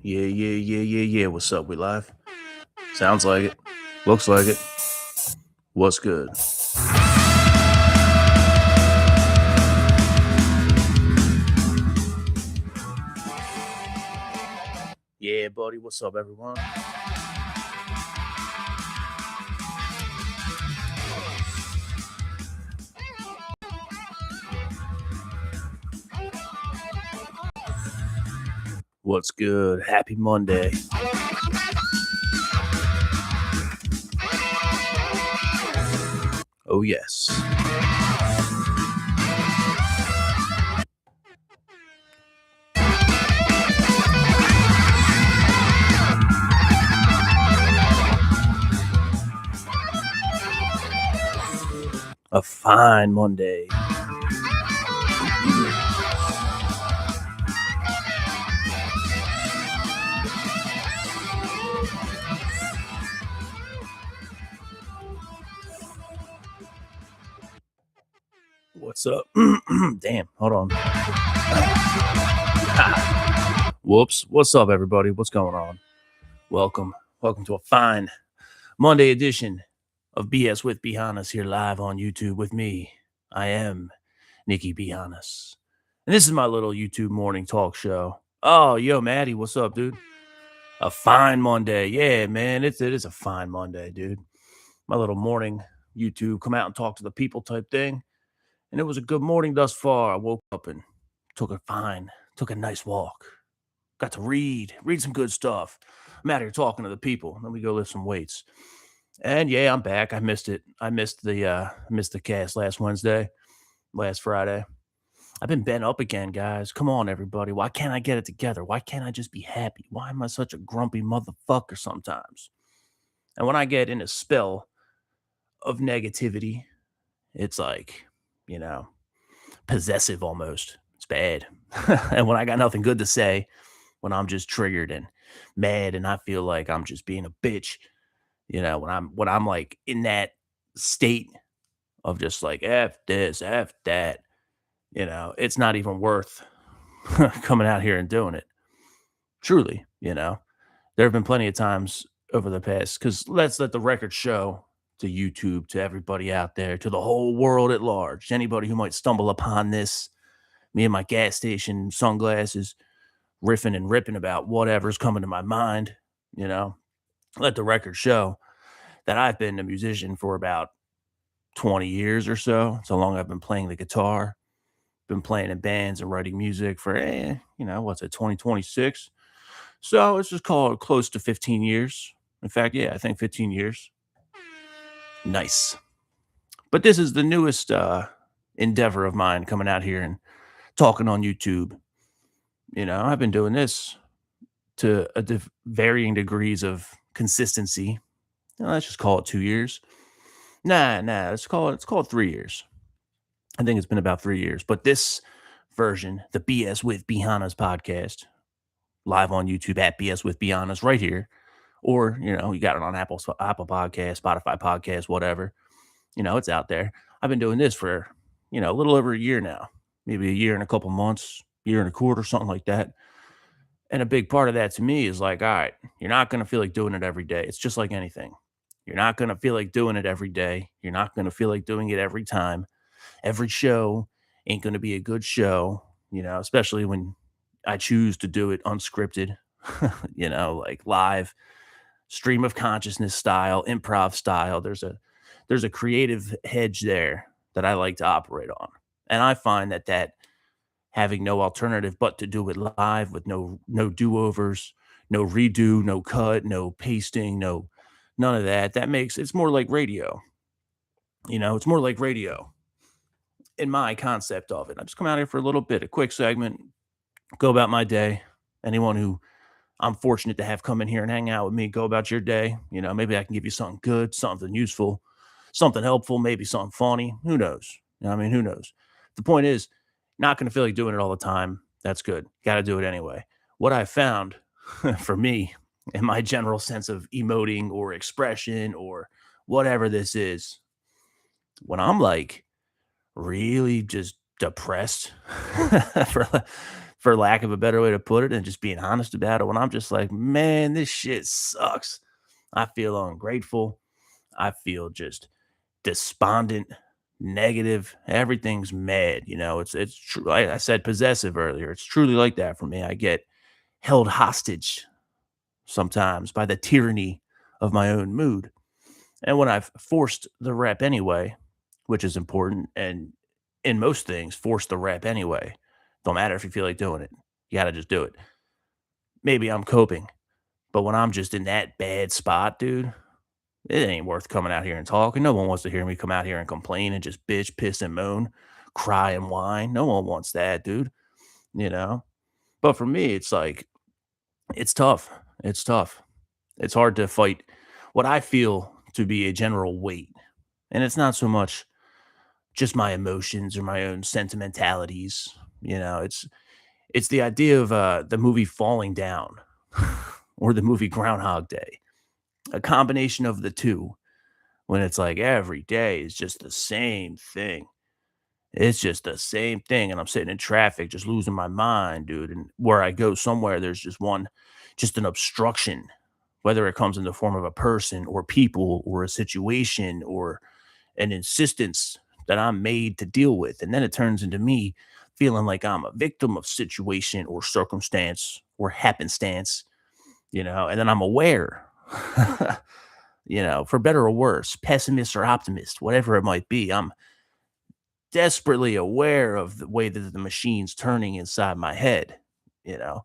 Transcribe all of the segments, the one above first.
Yeah. What's up? We live? Sounds like it. Looks like it. What's good? Yeah, buddy. What's up, everyone? What's good? Happy Monday. Oh, yes. A fine Monday. What's up? Damn. Hold on. Whoops. What's up, everybody? What's going on? Welcome. Welcome to a fine Monday edition of BS with Hannas here live on YouTube with me. I am Nikki Hannas. And this is my little YouTube morning talk show. Oh, yo, Maddie, what's up, dude? A fine Monday. Yeah, man. It is a fine Monday, dude. My little morning YouTube come out and talk to the people type thing. And it was a good morning thus far. I woke up and took a nice walk. Got to read some good stuff. I'm out here talking to the people. Then we go lift some weights. And yeah, I'm back. I missed it. I missed the cast last Friday. I've been bent up again, guys. Come on, everybody. Why can't I get it together? Why can't I just be happy? Why am I such a grumpy motherfucker sometimes? And when I get in a spell of negativity, it's like, you know, possessive almost. It's bad. And when I got nothing good to say, when I'm just triggered and mad and I feel like I'm just being a bitch, when I'm like in that state of just like F this, F that, it's not even worth coming out here and doing it. Truly, there have been plenty of times over the past, because let's let the record show to YouTube, to everybody out there, to the whole world at large, anybody who might stumble upon this, me and my gas station sunglasses, riffing and ripping about whatever's coming to my mind, let the record show that I've been a musician for about 20 years or so long I've been playing the guitar, been playing in bands and writing music for, what's it, 2026? So let's just call it close to 15 years. In fact, yeah, I think 15 years. Nice. But this is the newest endeavor of mine, coming out here and talking on YouTube. I've been doing this to varying degrees of consistency. Let's just call it 2 years. Nah, let's call it 3 years. I think it's been about 3 years. But this version, the BS with Hannas podcast, live on YouTube at BS with Hannas right here. Or, you got it on Apple Podcast, Spotify Podcast, whatever. It's out there. I've been doing this for, a little over a year now, maybe a year and a couple months, year and a quarter, something like that. And a big part of that to me is like, all right, you're not going to feel like doing it every day. It's just like anything. You're not going to feel like doing it every day. You're not going to feel like doing it every time. Every show ain't going to be a good show, especially when I choose to do it unscripted, like live, stream of consciousness style, improv style. There's a creative hedge there that I like to operate on. And I find that having no alternative but to do it live with no do-overs, no redo, no cut, no pasting, none of that. That makes it's more like radio. It's more like radio in my concept of it. I just come out here for a little bit, a quick segment, go about my day. Anyone who I'm fortunate to have come in here and hang out with me, go about your day. Maybe I can give you something good, something useful, something helpful, maybe something funny. Who knows? Who knows? The point is, not going to feel like doing it all the time. That's good. Got to do it anyway. What I found for me and my general sense of emoting or expression or whatever this is, when I'm like really just depressed, for for lack of a better way to put it, and just being honest about it, when I'm just like, man, this shit sucks. I feel ungrateful. I feel just despondent, negative. Everything's mad. It's true. I said possessive earlier. It's truly like that for me. I get held hostage sometimes by the tyranny of my own mood. And when I've forced the rep anyway, which is important, and in most things, force the rep anyway. Don't matter if you feel like doing it. You got to just do it. Maybe I'm coping, but when I'm just in that bad spot, dude, it ain't worth coming out here and talking. No one wants to hear me come out here and complain and just bitch, piss, and moan, cry and whine. No one wants that, dude. You know? But for me, it's like, it's tough. It's tough. It's hard to fight what I feel to be a general weight. And it's not so much just my emotions or my own sentimentalities. It's the idea of the movie Falling Down or the movie Groundhog Day. A combination of the two, when it's like every day is just the same thing. It's just the same thing. And I'm sitting in traffic, just losing my mind, dude. And where I go somewhere, there's just an obstruction, whether it comes in the form of a person or people or a situation or an insistence that I'm made to deal with. And then it turns into me feeling like I'm a victim of situation or circumstance or happenstance, and then I'm aware, for better or worse, pessimist or optimist, whatever it might be. I'm desperately aware of the way that the machine's turning inside my head, you know,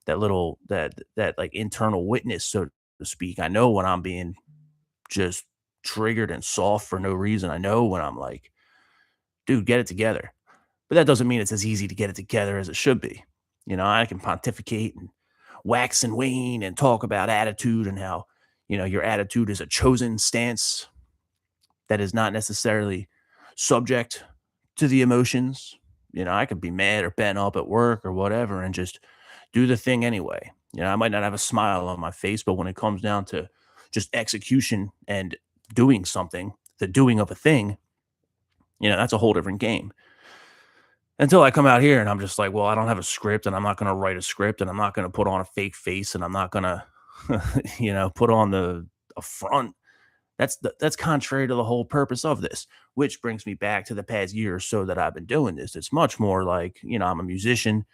that like internal witness, so to speak. I know when I'm being just triggered and soft for no reason. I know when I'm like, dude, get it together. But that doesn't mean it's as easy to get it together as it should be. I can pontificate and wax and wane and talk about attitude and how, your attitude is a chosen stance that is not necessarily subject to the emotions. I could be mad or bent up at work or whatever and just do the thing anyway. I might not have a smile on my face, but when it comes down to just execution and doing something, the doing of a thing, that's a whole different game. Until I come out here and I'm just like, well, I don't have a script and I'm not going to write a script and I'm not going to put on a fake face and I'm not going to, put on a front. That's contrary to the whole purpose of this, which brings me back to the past year or so that I've been doing this. It's much more like, I'm a musician,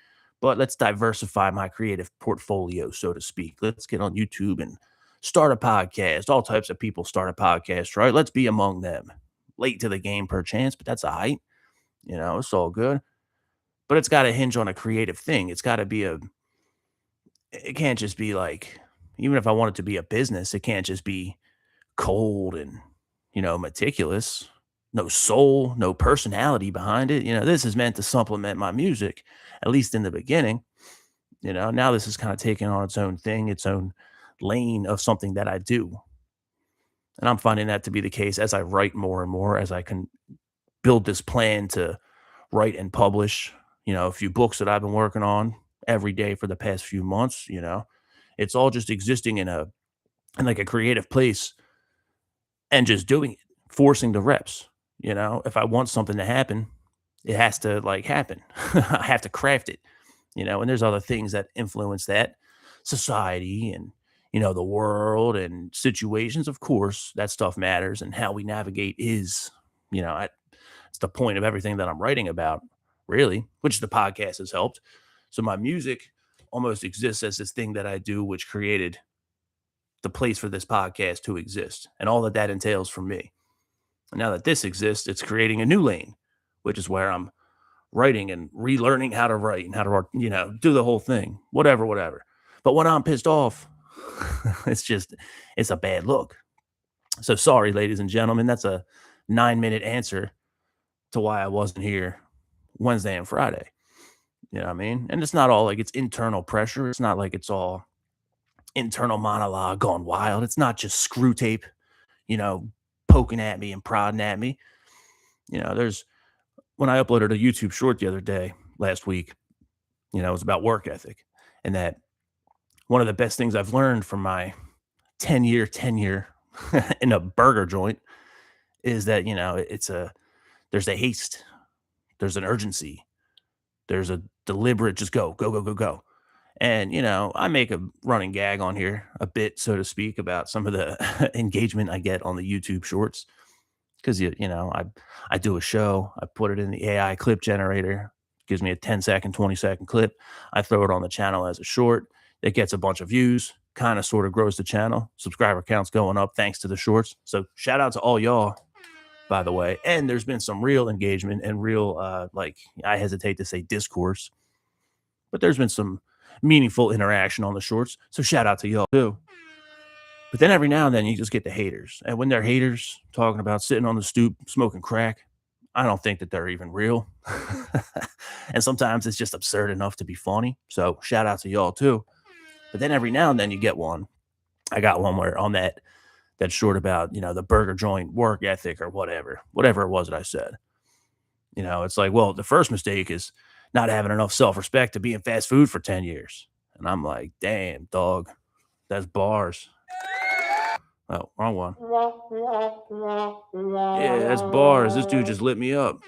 but let's diversify my creative portfolio, so to speak. Let's get on YouTube and start a podcast. All types of people start a podcast, right? Let's be among them. Late to the game, perchance, but that's all right. It's all good. But it's got to hinge on a creative thing. It can't just be like, even if I want it to be a business, it can't just be cold and, meticulous. No soul, no personality behind it. This is meant to supplement my music, at least in the beginning. Now this is kind of taking on its own thing, its own lane of something that I do. And I'm finding that to be the case as I write more and more, as I can build this plan to write and publish, a few books that I've been working on every day for the past few months. It's all just existing in like a creative place and just doing it, forcing the reps. If I want something to happen, it has to like happen. I have to craft it, and there's other things that influence that, society and, the world and situations. Of course, that stuff matters, and how we navigate is, it's the point of everything that I'm writing about, really, which the podcast has helped. So my music almost exists as this thing that I do, which created the place for this podcast to exist and all that entails for me. And now that this exists, it's creating a new lane, which is where I'm writing and relearning how to write and how to, do the whole thing, whatever. But when I'm pissed off, it's a bad look. So sorry, ladies and gentlemen, that's a 9-minute answer to why I wasn't here Wednesday and Friday. You know what I mean? And it's not all like it's internal pressure. It's not like it's all internal monologue gone wild. It's not just screw tape, you know, poking at me and prodding at me. There's when I uploaded a YouTube short the other day, last week, it was about work ethic. And that one of the best things I've learned from my 10-year tenure in a burger joint is that, there's a haste, there's an urgency, there's deliberate, just go, go, go, go, go. And, I make a running gag on here a bit, so to speak, about some of the engagement I get on the YouTube shorts. Because I do a show, I put it in the AI clip generator, gives me a 10-second, 20-second clip. I throw it on the channel as a short. It gets a bunch of views, kind of sort of grows the channel. Subscriber counts going up thanks to the shorts. So shout out to all y'all, by the way. And there's been some real engagement and real, like, I hesitate to say discourse, but there's been some meaningful interaction on the shorts. So shout out to y'all too. But then every now and then you just get the haters. And when they're haters talking about sitting on the stoop smoking crack, I don't think that they're even real. And sometimes it's just absurd enough to be funny. So shout out to y'all too. But then every now and then you get one. I got one where on that short about, the burger joint work ethic or whatever it was that I said. It's like, well, the first mistake is not having enough self-respect to be in fast food for 10 years. And I'm like, damn, dog, that's bars. Oh, wrong one. Yeah, that's bars. This dude just lit me up.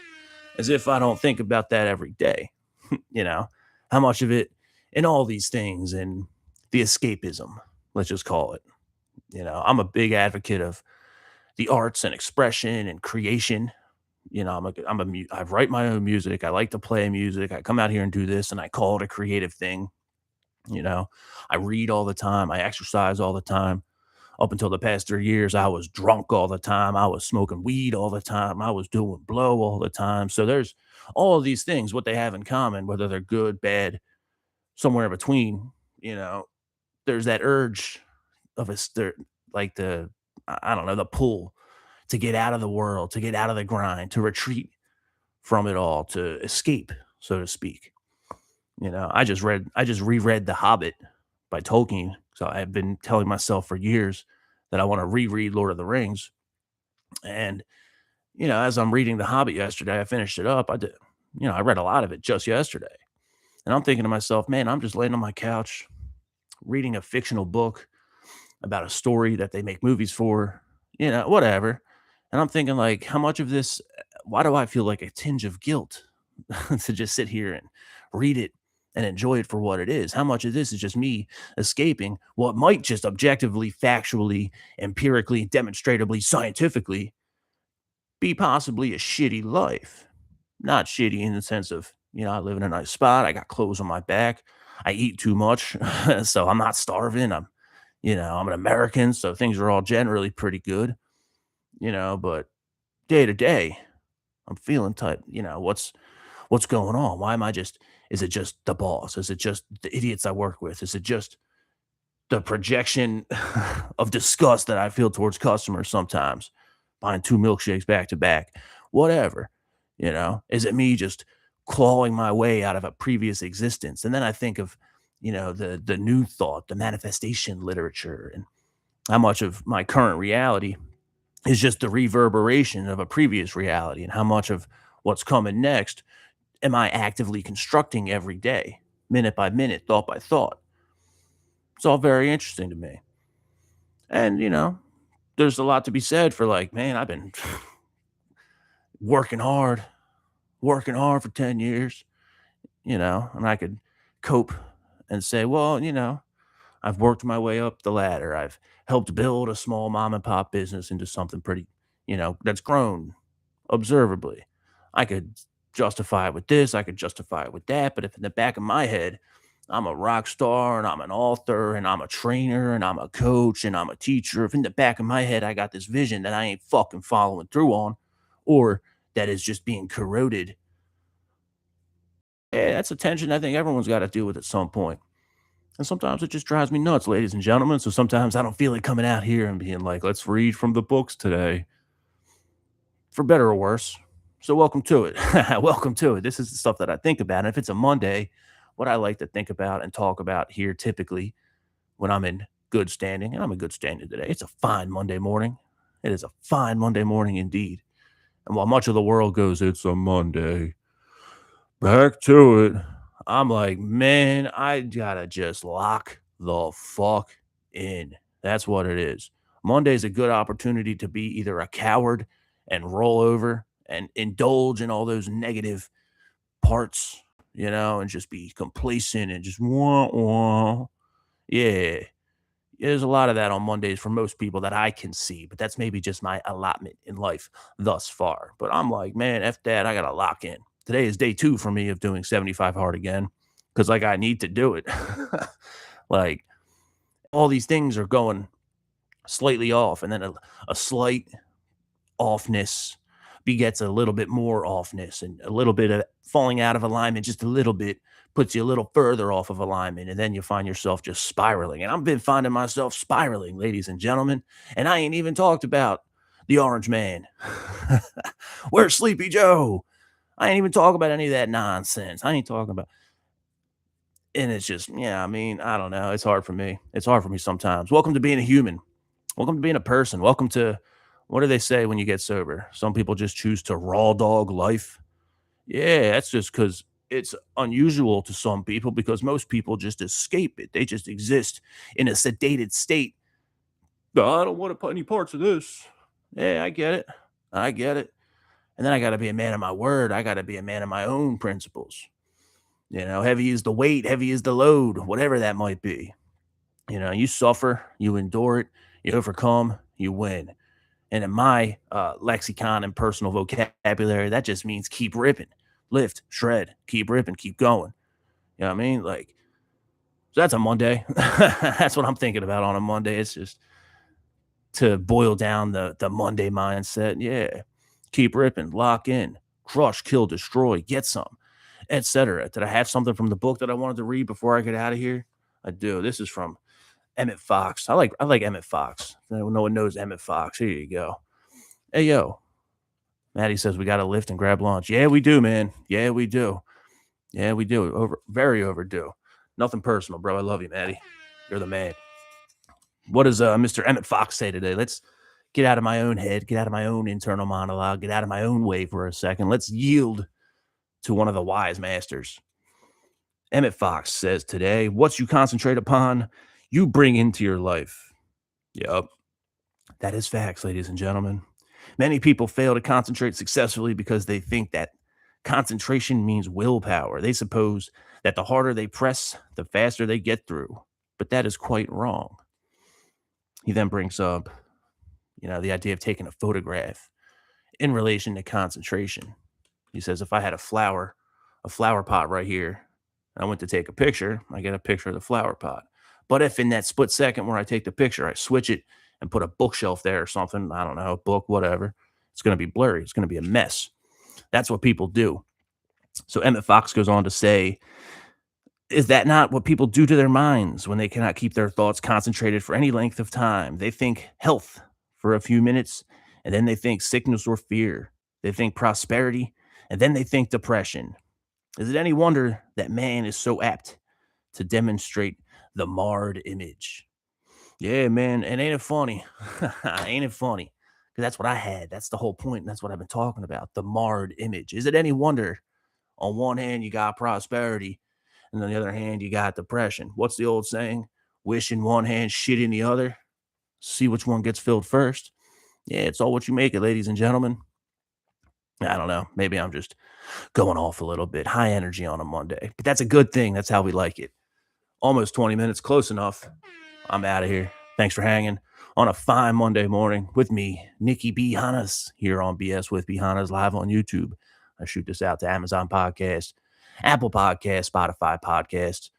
As if I don't think about that every day. you know, how much of it in all these things and the escapism, let's just call it. I'm a big advocate of the arts and expression and creation. I write my own music. I like to play music. I come out here and do this and I call it a creative thing. You know, I read all the time. I exercise all the time. Up until the past 3 years, I was drunk all the time. I was smoking weed all the time. I was doing blow all the time. So there's all of these things, what they have in common, whether they're good, bad, somewhere in between, there's that urge of like I don't know, the pull to get out of the world, to get out of the grind, to retreat from it all, to escape, so to speak. I just reread The Hobbit by Tolkien. So I've been telling myself for years that I want to reread Lord of the Rings. And, as I'm reading The Hobbit yesterday, I finished it up. I read a lot of it just yesterday. And I'm thinking to myself, man, I'm just laying on my couch reading a fictional book about a story that they make movies for, whatever. And I'm thinking, like, how much of this, why do I feel like a tinge of guilt to just sit here and read it and enjoy it for what it is? How much of this is just me escaping what might just objectively, factually, empirically, demonstratably, scientifically be possibly a shitty life? Not shitty in the sense of, I live in a nice spot. I got clothes on my back. I eat too much. So I'm not starving. I'm an American. So things are all generally pretty good, but day to day, I'm feeling tight. What's going on? Why am I is it just the boss? Is it just the idiots I work with? Is it just the projection of disgust that I feel towards customers sometimes buying two milkshakes back to back? Whatever, is it me just clawing my way out of a previous existence? And then I think of, the new thought, the manifestation literature, and how much of my current reality is just the reverberation of a previous reality, and how much of what's coming next am I actively constructing every day, minute by minute, thought by thought? It's all very interesting to me. And, there's a lot to be said for, like, man, I've been working hard, for 10 years, and I could cope and say, well, I've worked my way up the ladder. I've helped build a small mom and pop business into something pretty, that's grown observably. I could justify it with this, I could justify it with that. But if in the back of my head, I'm a rock star and I'm an author and I'm a trainer and I'm a coach and I'm a teacher, if in the back of my head I got this vision that I ain't fucking following through on, or that is just being corroded, that's a tension I think everyone's got to deal with at some point. And sometimes it just drives me nuts, ladies and gentlemen. So sometimes I don't feel like coming out here and being like, let's read from the books today, for better or worse. So welcome to it. Welcome to it. This is the stuff that I think about. And if it's a Monday, what I like to think about and talk about here typically when I'm in good standing, and I'm in good standing today. It's a fine Monday morning. It is a fine Monday morning indeed. And while much of the world goes, it's a Monday, back to it, I'm like, man, I gotta just lock the fuck in. That's what it is. Monday's a good opportunity to be either a coward and roll over and indulge in all those negative parts, and just be complacent and just wah, wah. Yeah. There's a lot of that on Mondays for most people that I can see, but that's maybe just my allotment in life thus far. But I'm like, man, F that. I got to lock in. Today is day 2 for me of doing 75 hard again because, like, I need to do it. Like, all these things are going slightly off, and then a slight offness begets a little bit more offness, and a little bit of falling out of alignment, just a little bit, puts you a little further off of alignment, and then you find yourself just spiraling. And I've been finding myself spiraling, ladies and gentlemen, and I ain't even talked about the Orange Man. Where's Sleepy Joe? I ain't even talking about any of that nonsense. I ain't talking about, and it's just, yeah, I mean, I don't know. It's hard for me. It's hard for me sometimes. Welcome to being a human. Welcome to being a person. Welcome to, what do they say when you get sober? Some people just choose to raw dog life. Yeah, that's just because it's unusual to some people because most people just escape it. They just exist in a sedated state. "Oh, I don't want to put any parts of this." Yeah, I get it. I get it. And then I got to be a man of my word. I got to be a man of my own principles. Heavy is the weight, heavy is the load, whatever that might be. You suffer, you endure it, you overcome, you win. And in my lexicon and personal vocabulary, that just means keep ripping, lift, shred, keep ripping, keep going. You know what I mean? Like, so that's a Monday. That's what I'm thinking about on a Monday. It's just to boil down the Monday mindset. Yeah. Keep ripping, lock in, crush, kill, destroy, get some, etc. Did I have something from the book that I wanted to read before I get out of here? I do. This is from Emmett Fox. I like Emmett Fox. No one knows Emmett Fox. Here you go. Hey yo, Maddie says we got to lift and grab lunch. Yeah, we do, man. Yeah, we do. Yeah, we do. Very overdue. Nothing personal, bro. I love you, Maddie. You're the man. What does Mr. Emmett Fox say today? Let's get out of my own head, get out of my own internal monologue, get out of my own way for a second. Let's yield to one of the wise masters. Emmett Fox says today, what you concentrate upon, you bring into your life. Yep. That is facts, ladies and gentlemen. Many people fail to concentrate successfully because they think that concentration means willpower. They suppose that the harder they press, the faster they get through. But that is quite wrong. He then brings up, the idea of taking a photograph in relation to concentration. He says, if I had a flower pot right here, I went to take a picture, I get a picture of the flower pot. But if in that split second where I take the picture, I switch it and put a bookshelf there or something, I don't know, a book, whatever, it's going to be blurry. It's going to be a mess. That's what people do. So Emmett Fox goes on to say, is that not what people do to their minds when they cannot keep their thoughts concentrated for any length of time? They think health for a few minutes, and then they think sickness or fear. They think prosperity, and then they think depression. Is it any wonder that man is so apt to demonstrate the marred image? Yeah, man, and ain't it funny? Ain't it funny? Because that's what I had. That's the whole point. And that's what I've been talking about. The marred image. Is it any wonder? On one hand, you got prosperity, and on the other hand, you got depression. What's the old saying? Wish in one hand, shit in the other. See which one gets filled first. Yeah, it's all what you make it, ladies and gentlemen. I don't know. Maybe I'm just going off a little bit. High energy on a Monday, but that's a good thing. That's how we like it. Almost 20 minutes, close enough. I'm out of here. Thanks for hanging on a fine Monday morning with me, Nikki B. Hannas, here on BS with B. Hannas live on YouTube. I shoot this out to Amazon Podcast, Apple Podcast, Spotify Podcast.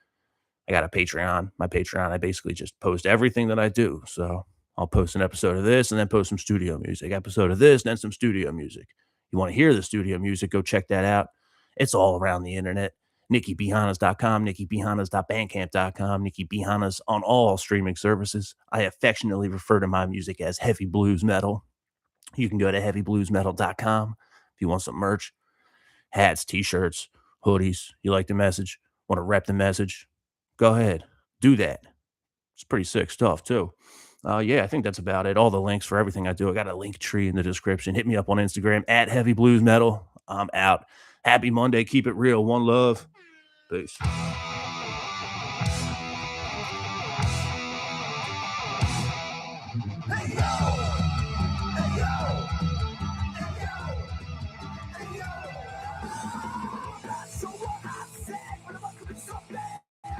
I got a Patreon. My Patreon, I basically just post everything that I do. So I'll post an episode of this and then post some studio music. Episode of this, and then some studio music. You want to hear the studio music, go check that out. It's all around the internet. NikkiBHannas.com, NikkiBHannas.bandcamp.com, Nikki B. Hannas on all streaming services. I affectionately refer to my music as heavy blues metal. You can go to heavybluesmetal.com if you want some merch, hats, t-shirts, hoodies. You like the message, want to rep the message, go ahead, do that. It's pretty sick stuff too. Yeah, I think that's about it. All the links for everything I do, I got a link tree in the description. Hit me up on Instagram at Heavy Blues Metal. I'm out. Happy Monday. Keep it real. One love. Peace.